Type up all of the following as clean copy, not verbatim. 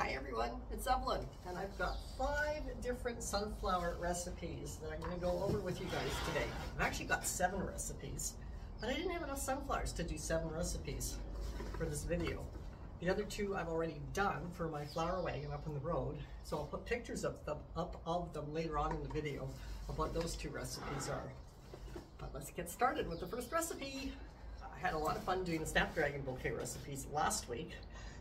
Hi everyone, it's Evelyn, and I've got 5 different sunflower recipes that I'm going to go over with you guys today. I've actually got 7 recipes, but I didn't have enough sunflowers to do 7 recipes for this video. The other 2 I've already done for my flower wagon up on the road, so I'll put pictures of them later on in the video of what those 2 recipes are. But let's get started with the first recipe. I had a lot of fun doing the Snapdragon bouquet recipes last week.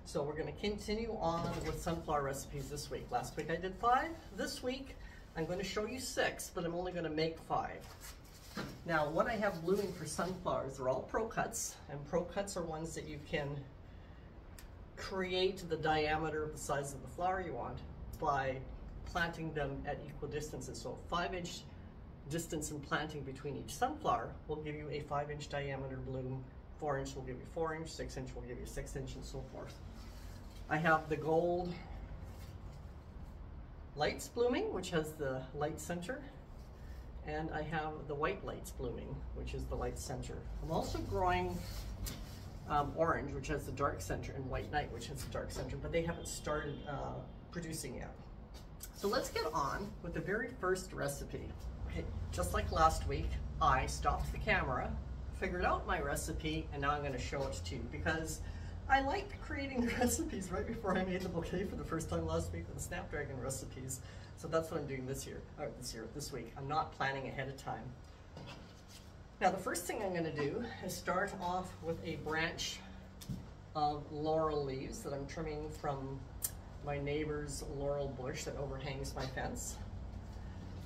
So we're going to continue on with sunflower recipes this week. Last week I did 5. This week I'm going to show you 6, but I'm only going to make 5. Now what I have blooming for sunflowers are all Pro Cuts, and Pro Cuts are ones that you can create the diameter of the size of the flower you want by planting them at equal distances. So a 5-inch distance in planting between each sunflower will give you a 5-inch diameter bloom. 4-inch will give you 4-inch, 6-inch will give you 6-inch, and so forth. I have the gold lights blooming, which has the light center, and I have the white lights blooming, which is the light center. I'm also growing orange, which has the dark center, and white night, which has the dark center, but they haven't started producing yet. So let's get on with the very first recipe. Okay, just like last week, I stopped the camera, figured out my recipe, and now I'm going to show it to you because I liked creating the recipes right before I made the bouquet for the first time last week with the Snapdragon recipes. So that's what I'm doing this week. I'm not planning ahead of time. Now the first thing I'm going to do is start off with a branch of laurel leaves that I'm trimming from my neighbor's laurel bush that overhangs my fence.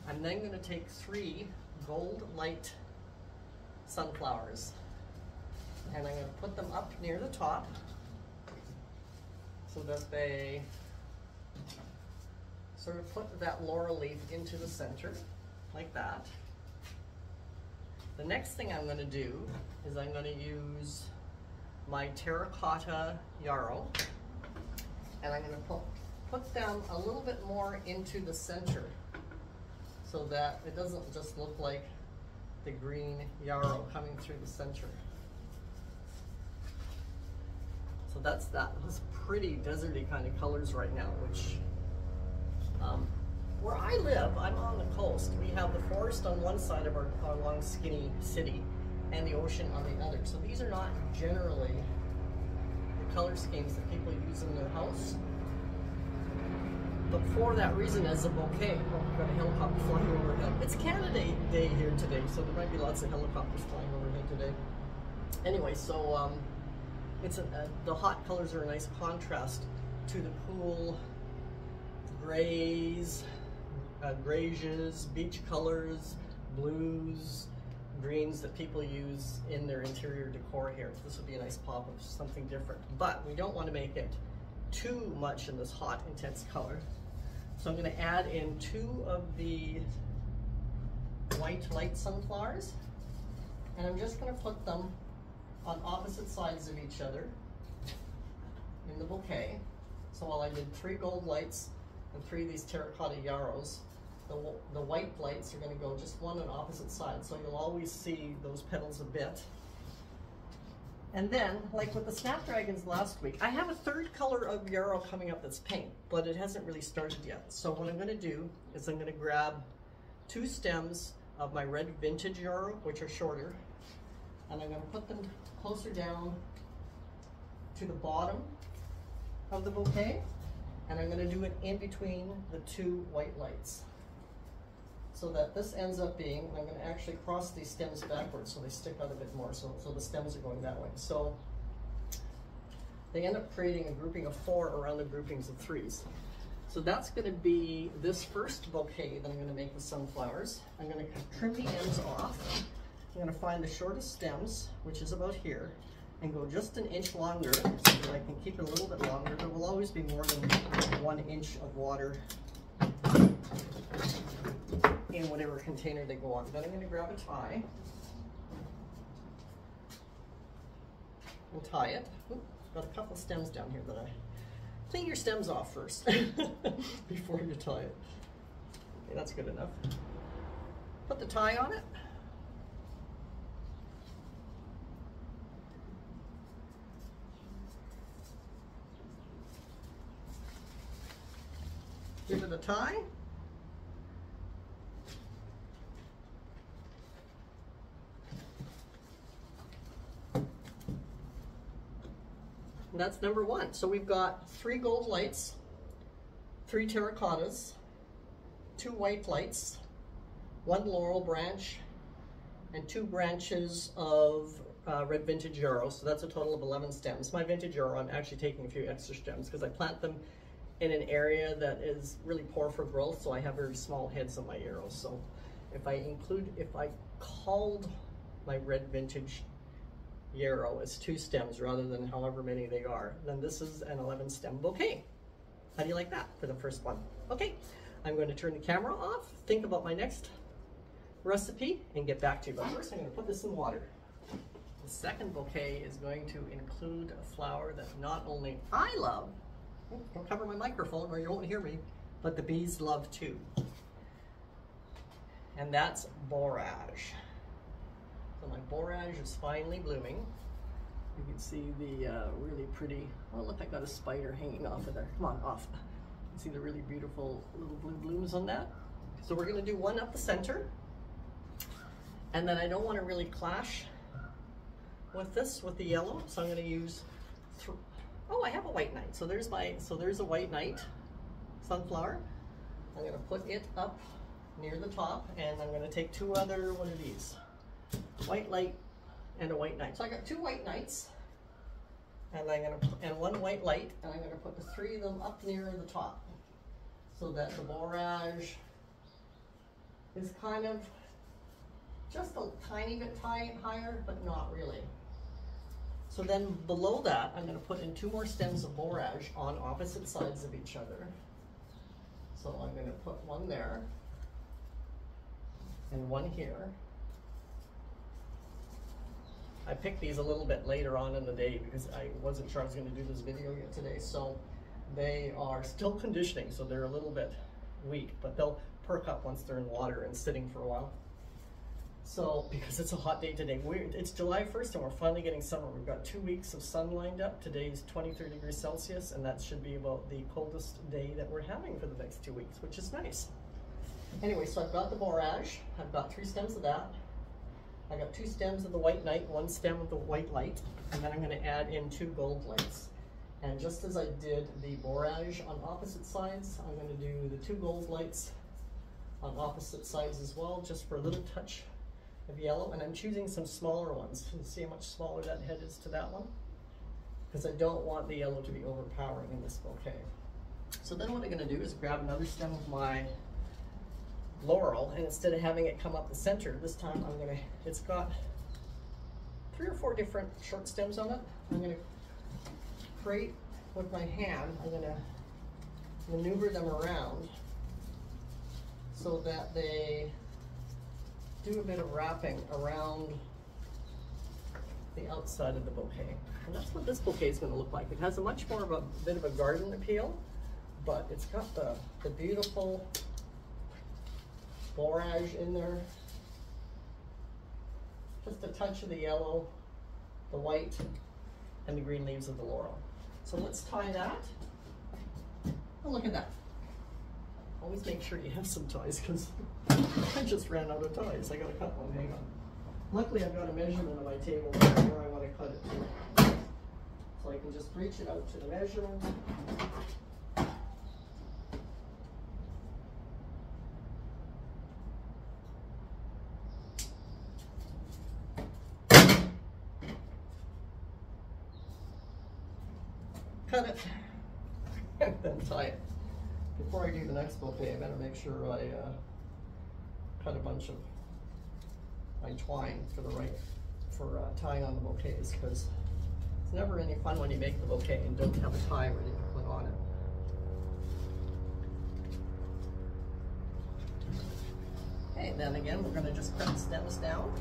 I'm then going to take 3 gold light sunflowers, and I'm going to put them up near the top so that they sort of put that laurel leaf into the center like that. The next thing I'm going to do is I'm going to use my terracotta yarrow, and I'm going to put them a little bit more into the center so that it doesn't just look like the green yarrow coming through the center. So that's that. Those pretty deserty kind of colors right now, which where I live, I'm on the coast. We have the forest on one side of our long skinny city and the ocean on the other. So these are not generally the color schemes that people use in their house. But for that reason, as a bouquet, we've got a helicopter flying overhead. It's Canada Day here today, so there might be lots of helicopters flying overhead today. Anyway, so the hot colors are a nice contrast to the cool grays, grays, beach colors, blues, greens that people use in their interior decor here. This would be a nice pop of something different, but we don't want to make it too much in this hot, intense color. So I'm going to add in 2 of the white light sunflowers, and I'm just going to put them on opposite sides of each other in the bouquet. So while I did 3 gold lights and 3 of these terracotta yarrows, the white lights are going to go just one on opposite sides, so you'll always see those petals a bit. And then, like with the Snapdragons last week, I have a 3rd color of yarrow coming up that's pink, but it hasn't really started yet. So what I'm going to do is I'm going to grab 2 stems of my red vintage yarrow, which are shorter, and I'm going to put them closer down to the bottom of the bouquet, and I'm going to do it in between the 2 white lights. So that this ends up being, I'm going to actually cross these stems backwards so they stick out a bit more, so the stems are going that way. So they end up creating a grouping of 4 around the groupings of 3s. So that's going to be this first bouquet that I'm going to make with sunflowers. I'm going to trim the ends off. I'm going to find the shortest stems, which is about here, and go just an inch longer so that I can keep it a little bit longer. There will always be more than 1 inch of water in whatever container they go on. Then I'm going to grab a tie and tie it. Ooh, got a couple stems down here that I clean your stems off first before you tie it. Okay, that's good enough. Put the tie on it. Give it a tie. And that's number one. So we've got 3 gold lights, 3 terracottas, 2 white lights, 1 laurel branch, and 2 branches of red vintage yarrow. So that's a total of 11 stems. My vintage yarrow, I'm actually taking a few extra stems because I plant them in an area that is really poor for growth, so I have very small heads on my yarrows. So if I called my red vintage yarrow as 2 stems rather than however many they are, then this is an 11 stem bouquet. How do you like that for the first one? Okay, I'm going to turn the camera off, think about my next recipe, and get back to you. But first I'm going to put this in water. The second bouquet is going to include a flower that not only I love, don't cover my microphone or you won't hear me, but the bees love too. And that's borage. So my borage is finally blooming. You can see the really pretty, oh look, I got a spider hanging off of there. Come on, off. You can see the really beautiful little blue blooms on that. So we're gonna do one up the center. And then I don't want to really clash with this, with the yellow. So I'm gonna use, oh, I have a white knight. So there's a white knight sunflower. I'm gonna put it up near the top, and I'm gonna take 2 other, what are these? White light and a white knight. So I got 2 white knights, and and 1 white light, and I'm gonna put the 3 of them up near the top, so that the borage is kind of just a tiny bit higher, but not really. So then below that, I'm gonna put in 2 more stems of borage on opposite sides of each other. So I'm gonna put 1 there, and 1 here. I picked these a little bit later on in the day because I wasn't sure I was going to do this video yet today. So they are still conditioning, so they're a little bit weak, but they'll perk up once they're in water and sitting for a while. So, because it's a hot day today. It's July 1st and we're finally getting summer. We've got 2 weeks of sun lined up. Today's 23 degrees Celsius, and that should be about the coldest day that we're having for the next 2 weeks, which is nice. Anyway, so I've got the borage. I've got 3 stems of that. I got 2 stems of the white knight, 1 stem of the white light, and then I'm going to add in 2 gold lights. And just as I did the borage on opposite sides, I'm going to do the 2 gold lights on opposite sides as well, just for a little touch of yellow. And I'm choosing some smaller ones. You see how much smaller that head is to that one? Because I don't want the yellow to be overpowering in this bouquet. So then what I'm going to do is grab another stem of my laurel, and instead of having it come up the center, this time it's got 3 or 4 different short stems on it. I'm gonna create with my hand, I'm gonna maneuver them around so that they do a bit of wrapping around the outside of the bouquet. And that's what this bouquet is gonna look like. It has a much more of a bit of a garden appeal, but it's got the beautiful borage in there, just a touch of the yellow, the white, and the green leaves of the laurel. So let's tie that. Oh, look at that. Always make sure you have some ties, because I just ran out of ties. I gotta cut one, hang on. Luckily I've got a measurement on my table where I want to cut it to. So I can just reach it out to the measurement. Cut it, and then tie it. Before I do the next bouquet, I better make sure I cut a bunch of my twine for tying on the bouquets, because it's never any fun when you make the bouquet and don't have a tie ready to put on it. Okay, then again, we're going to just cut the stems down.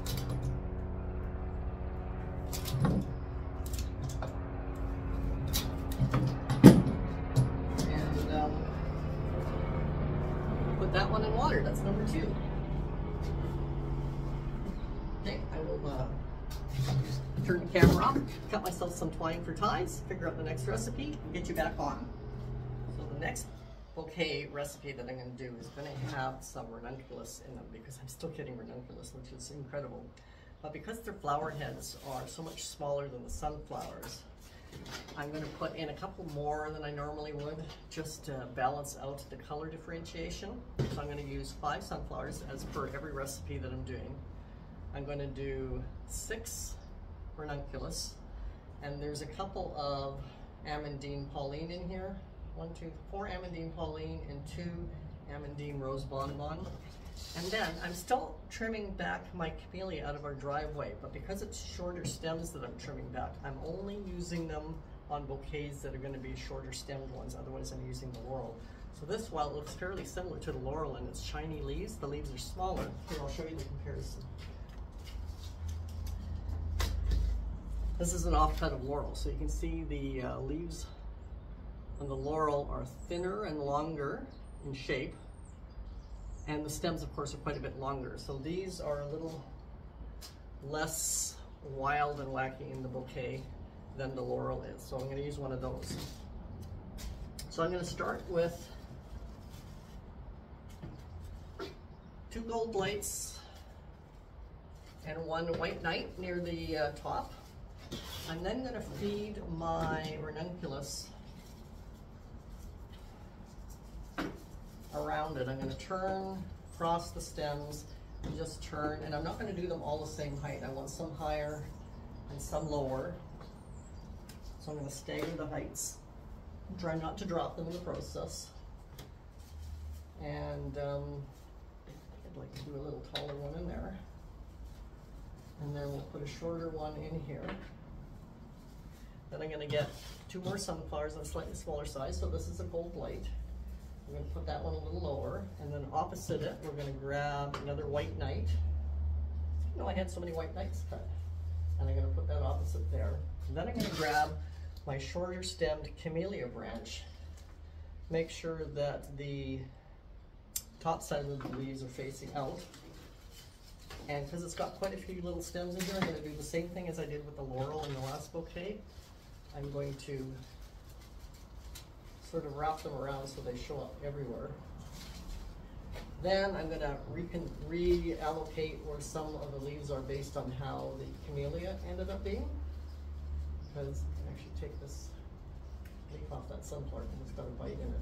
Put that one in water. That's number 2. Okay, I will turn the camera off, cut myself some twine for ties, figure out the next recipe, and get you back on. So the next bouquet recipe that I'm going to do is going to have some ranunculus in them, because I'm still getting ranunculus, which is incredible. But because their flower heads are so much smaller than the sunflowers, I'm going to put in a couple more than I normally would, just to balance out the color differentiation. So I'm going to use 5 sunflowers as per every recipe that I'm doing. I'm going to do 6 ranunculus, and there's a couple of Amandine Pauline in here. 4 Amandine Pauline and 2 Amandine Rose Bonbon. And then I'm still trimming back my camellia out of our driveway, but because it's shorter stems that I'm trimming back, I'm only using them on bouquets that are going to be shorter stemmed ones, otherwise I'm using the laurel. So this, while it looks fairly similar to the laurel and its shiny leaves, the leaves are smaller. Here, I'll show you the comparison. This is an offcut of laurel, so you can see the leaves on the laurel are thinner and longer in shape, and the stems, of course, are quite a bit longer. So these are a little less wild and wacky in the bouquet than the laurel is. So I'm going to use one of those. So I'm going to start with 2 gold lights and 1 white knight near the top. I'm then going to feed my ranunculus around it. I'm going to turn across the stems and just turn, and I'm not going to do them all the same height. I want some higher and some lower. So I'm going to stagger the heights. Try not to drop them in the process. And I'd like to do a little taller one in there. And then we'll put a shorter one in here. Then I'm going to get 2 more sunflowers of a slightly smaller size. So this is a gold light. I'm going to put that one a little lower, and then opposite it, we're going to grab another white knight. You know, I had so many white knights cut. And I'm going to put that opposite there. And then I'm going to grab my shorter stemmed camellia branch. Make sure that the top side of the leaves are facing out. And because it's got quite a few little stems in here, I'm going to do the same thing as I did with the laurel in the last bouquet. I'm going to sort of wrap them around so they show up everywhere. Then I'm going to reallocate where some of the leaves are based on how the camellia ended up being. Because I can actually take this leaf off that sunflower and it's got a bite in it.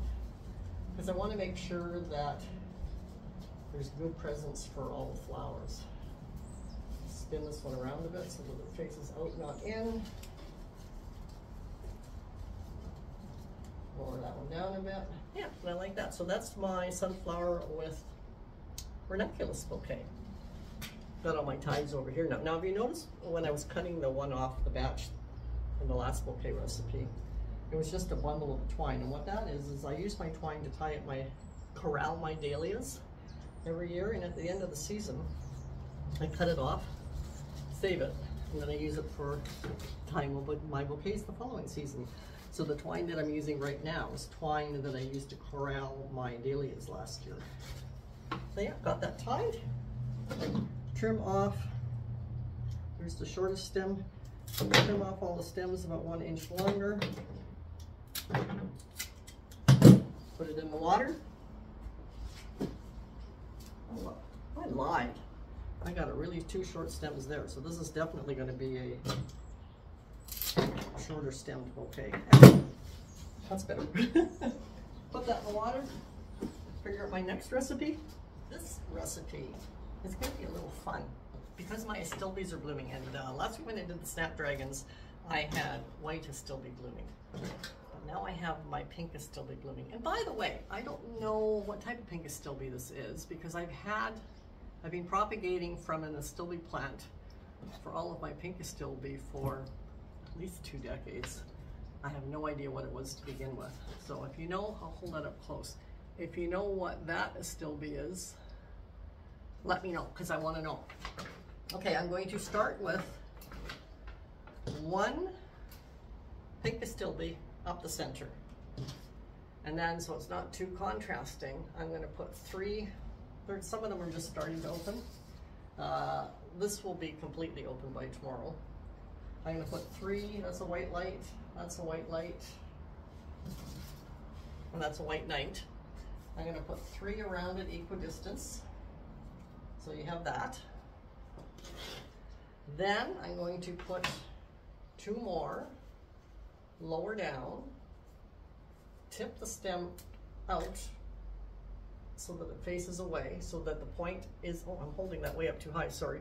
Because I want to make sure that there's good presence for all the flowers. Spin this one around a bit so that it faces out, not in. Lower that one down a bit. Yeah, and I like that. So that's my sunflower with ranunculus bouquet. Got all my ties over here now. Now, have you noticed when I was cutting the one off the batch in the last bouquet recipe, it was just a bundle of twine. And what that is I use my twine to tie up corral my dahlias every year, and at the end of the season, I cut it off, save it, and then I use it for tying my bouquets the following season. So the twine that I'm using right now is twine that I used to corral my dahlias last year. So yeah, got that tied. Trim off, here's the shortest stem. Trim off all the stems about 1 inch longer. Put it in the water. Oh, I lied. I got really 2 short stems there, so this is definitely going to be a shorter stemmed bouquet. That's better. Put that in the water. Figure out my next recipe. This recipe is going to be a little fun because my astilbes are blooming. And last week when I did the snapdragons, I had white astilbe blooming. But now I have my pink astilbe blooming. And by the way, I don't know what type of pink astilbe this is because I've been propagating from an astilbe plant for all of my pink astilbe for at least 2 decades. I have no idea what it was to begin with. So if you know, I'll hold that up close. If you know what that astilbe is, let me know because I want to know. Okay, I'm going to start with 1 pink astilbe up the center. And then, so it's not too contrasting, I'm going to put 3, some of them are just starting to open. This will be completely open by tomorrow. I'm going to put 3, that's a white light, that's a white light, and that's a white knight. I'm going to put 3 around at equidistance. So you have that. Then I'm going to put 2 more lower down, tip the stem out so that it faces away, so that the point is, oh, I'm holding that way up too high, sorry.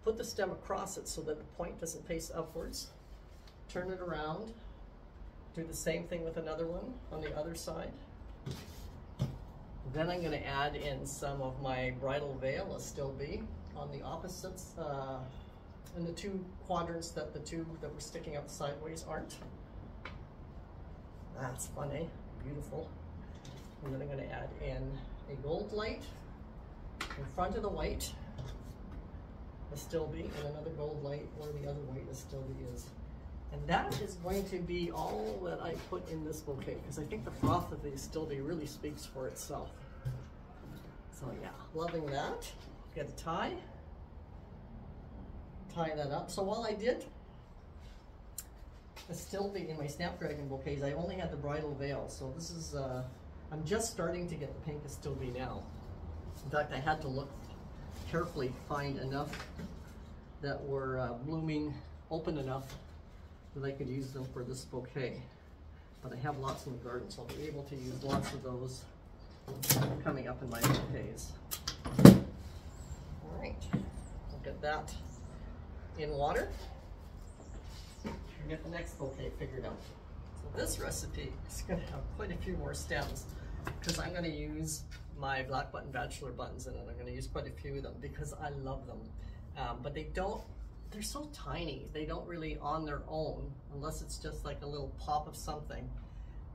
Put the stem across it so that the point doesn't face upwards. Turn it around. Do the same thing with another one on the other side. Then I'm going to add in some of my bridal veil, Astilbe, on the opposites, in the 2 quadrants that the 2 that were sticking out sideways aren't. That's funny, beautiful. And then I'm going to add in a gold light in front of the white Astilbe, and another gold light where the other white Astilbe is. And that is going to be all that I put in this bouquet, because I think the froth of the Astilbe really speaks for itself. So yeah, loving that. Get a tie that up. So while I did Astilbe in my Snapdragon bouquets, I only had the bridal veil. So this is, I'm just starting to get the pink Astilbe now. In fact, I had to look carefully, find enough that were blooming, open enough that I could use them for this bouquet. But I have lots in the garden, so I'll be able to use lots of those coming up in my bouquets. All right, I'll get that in water and get the next bouquet figured out. So this recipe is going to have quite a few more stems, because I'm going to use my black button bachelor buttons in it. I'm going to use quite a few of them because I love them. But they're so tiny. They don't really on their own, unless it's just like a little pop of something,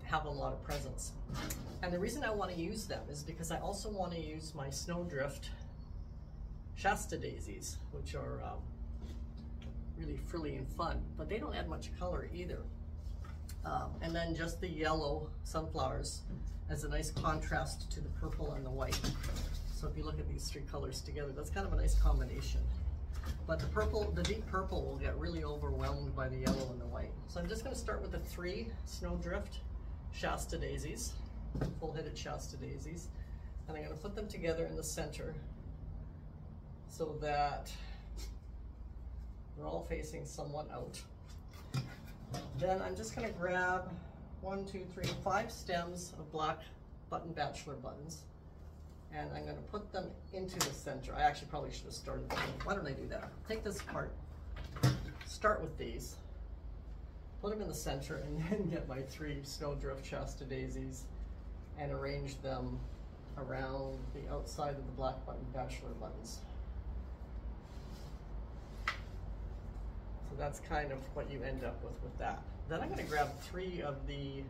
have a lot of presence. And the reason I want to use them is because I also want to use my Snowdrift Shasta daisies, which are really frilly and fun, but they don't add much color either. And then just the yellow sunflowers as a nice contrast to the purple and the white. So if you look at these 3 colors together, that's kind of a nice combination. But the purple, the deep purple, will get really overwhelmed by the yellow and the white. So I'm just going to start with the 3 Snowdrift Shasta daisies, full-headed Shasta daisies, and I'm going to put them together in the center so that they're all facing somewhat out. Then I'm just going to grab 1, 2, 3, 5 stems of black button bachelor buttons, and I'm going to put them into the center. I actually probably should have started with them. Why don't I do that? Take this apart, start with these, put them in the center, and then get my 3 Snowdrift Shasta daisies and arrange them around the outside of the black button bachelor buttons. So that's kind of what you end up with that. Then I'm going to grab 3 of the,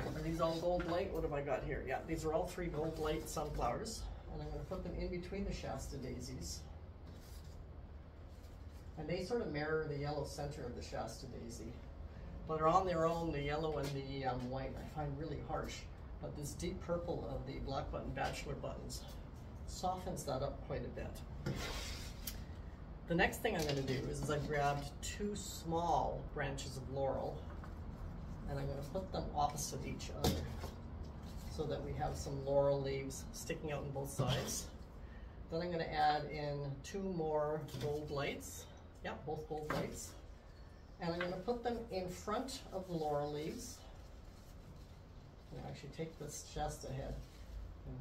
are these all gold light? What have I got here? Yeah, these are all 3 gold light sunflowers, and I'm going to put them in between the Shasta daisies. And they sort of mirror the yellow center of the Shasta daisy. But on their own, the yellow and the white I find really harsh. But this deep purple of the black button bachelor buttons softens that up quite a bit. The next thing I'm going to do is I've grabbed 2 small branches of laurel, and I'm going to put them opposite each other so that we have some laurel leaves sticking out on both sides. Then I'm going to add in 2 more gold lights. Yeah, both gold lights. And I'm going to put them in front of the laurel leaves. I'm going to actually take this Shasta head and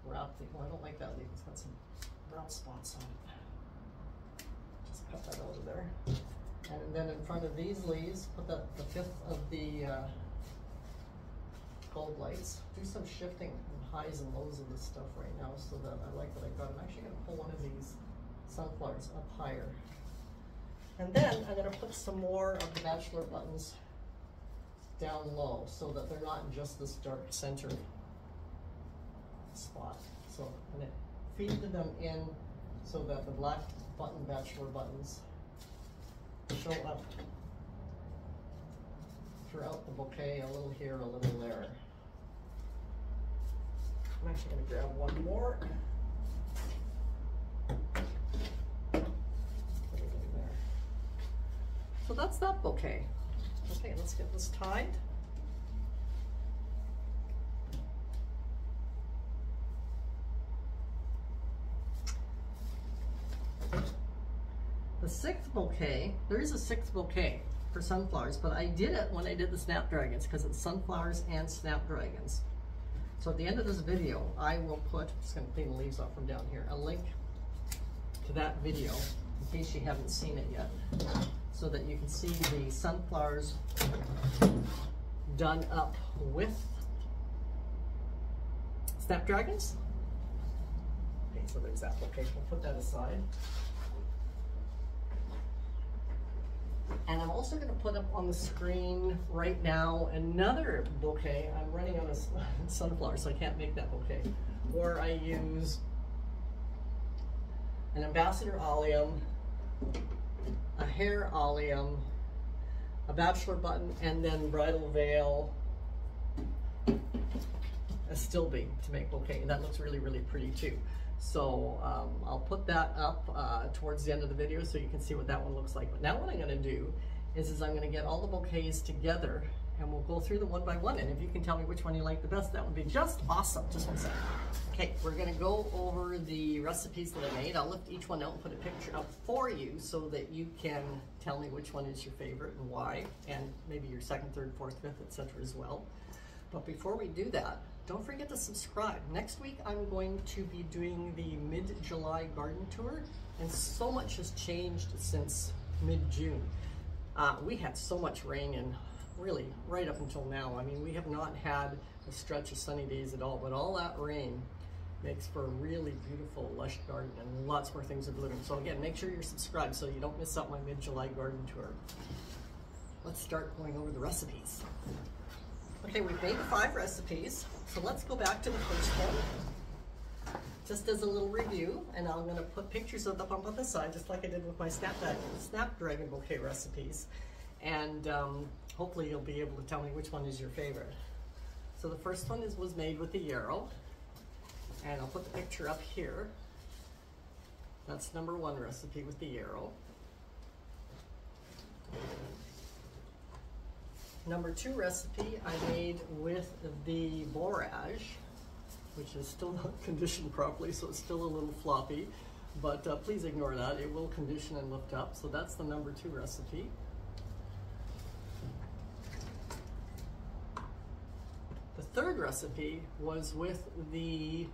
wrap the, oh, I don't like that leaf, it's got some brown spots on it. Just cut that out of there. And then in front of these leaves, put the 5th of the gold lights. Do some shifting and highs and lows of this stuff right now so that I like what I got. I'm actually going to pull one of these sunflowers up higher. And then I'm going to put some more of the bachelor buttons down low so that they're not in just this dark center spot. So I'm going to feed them in so that the black button bachelor buttons show up throughout the bouquet, a little here, a little there. I'm actually going to grab one more. So that's that bouquet. Okay, let's get this tied. The sixth bouquet, there is a sixth bouquet for sunflowers, but I did it when I did the snapdragons because it's sunflowers and snapdragons. So at the end of this video, I will put, I'm just going to clean the leaves off from down here, a link to that video in case you haven't seen it yet, so that you can see the sunflowers done up with snapdragons. Okay, so there's that bouquet. We'll put that aside. And I'm also going to put up on the screen right now another bouquet. I'm running out of sunflowers, so I can't make that bouquet. Or I use an ambassador allium, a hair allium, a bachelor button, and then bridal veil, a still bead to make bouquet. And that looks really, really pretty too. So I'll put that up towards the end of the video so you can see what that one looks like. But now what I'm going to do is I'm going to get all the bouquets together and we'll go through them one by one. And if you can tell me which one you like the best, that would be just awesome. Just one second. Okay, we're going to go over the recipes that I made. I'll lift each one out and put a picture up for you so that you can tell me which one is your favorite and why, and maybe your second, third, fourth, fifth, etc. as well. But before we do that, don't forget to subscribe. Next week, I'm going to be doing the mid-July garden tour, and so much has changed since mid-June. We had so much rain, and really, right up until now. I mean, we have not had a stretch of sunny days at all, but all that rain makes for a really beautiful, lush garden, and lots more things are blooming. So again, make sure you're subscribed so you don't miss out my mid-July garden tour. Let's start going over the recipes. Okay, we've made the 5 recipes, so let's go back to the first one, just as a little review, and I'm going to put pictures of them up on the side, just like I did with my snapdragon bouquet recipes, and hopefully you'll be able to tell me which one is your favorite. So the first one was made with the yarrow, and I'll put the picture up here. That's #1 recipe with the yarrow. #2 recipe I made with the borage, which is still not conditioned properly, so it's still a little floppy, but please ignore that. It will condition and lift up, so that's the #2 recipe. The third recipe was with the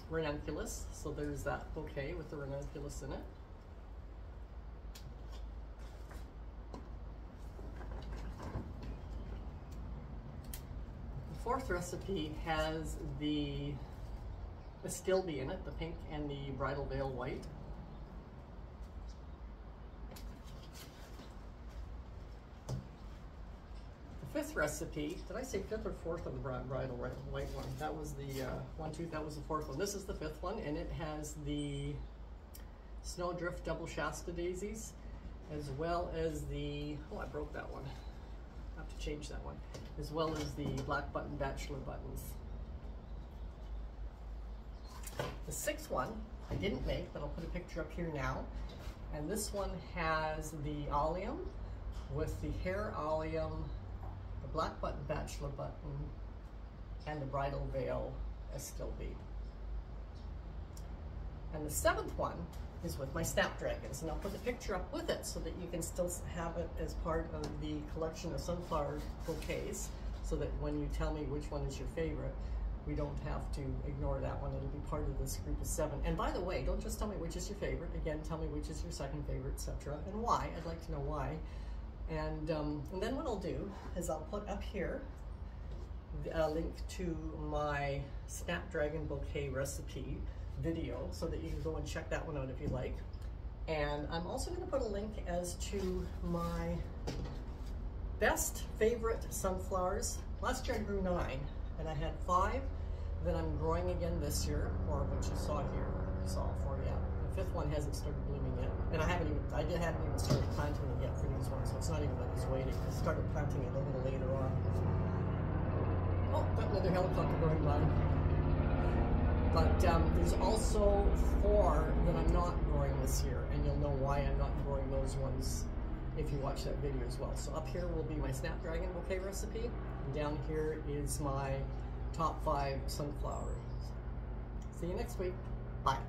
ranunculus, so there's that bouquet with the ranunculus in it. Fourth recipe has the astilbe in it, the pink and the bridal veil white. The 5th recipe, did I say 5th or 4th on the bridal white one? That was the that was the 4th one. This is the 5th one, and it has the snowdrift double Shasta daisies, as well as the, oh, I broke that one. I have to change that one, as well as the black button bachelor buttons. The 6th one I didn't make, but I'll put a picture up here now. And this one has the allium with the hair allium, the black button bachelor button, and the bridal veil astilbe. And the 7th one is with my snapdragons, and I'll put the picture up with it so that you can still have it as part of the collection of sunflower bouquets, so that when you tell me which one is your favorite, we don't have to ignore that one. It'll be part of this group of 7. And by the way, don't just tell me which is your favorite. Again, tell me which is your second favorite, etc., and why. I'd like to know why. And then what I'll do is I'll put up here a link to my snapdragon bouquet recipe video so that you can go and check that one out if you like. And I'm also going to put a link as to my best favorite sunflowers. Last year I grew 9, and I had 5 that I'm growing again this year, or what you saw here, The 5th one hasn't started blooming yet, and I hadn't even started planting it yet for these ones, so it's not even that it's waiting. I started planting it a little later on. Oh, got another helicopter going by. But there's also 4 that I'm not growing this year, and you'll know why I'm not growing those ones if you watch that video as well. So up here will be my snapdragon bouquet recipe, and down here is my top 5 sunflowers. See you next week. Bye.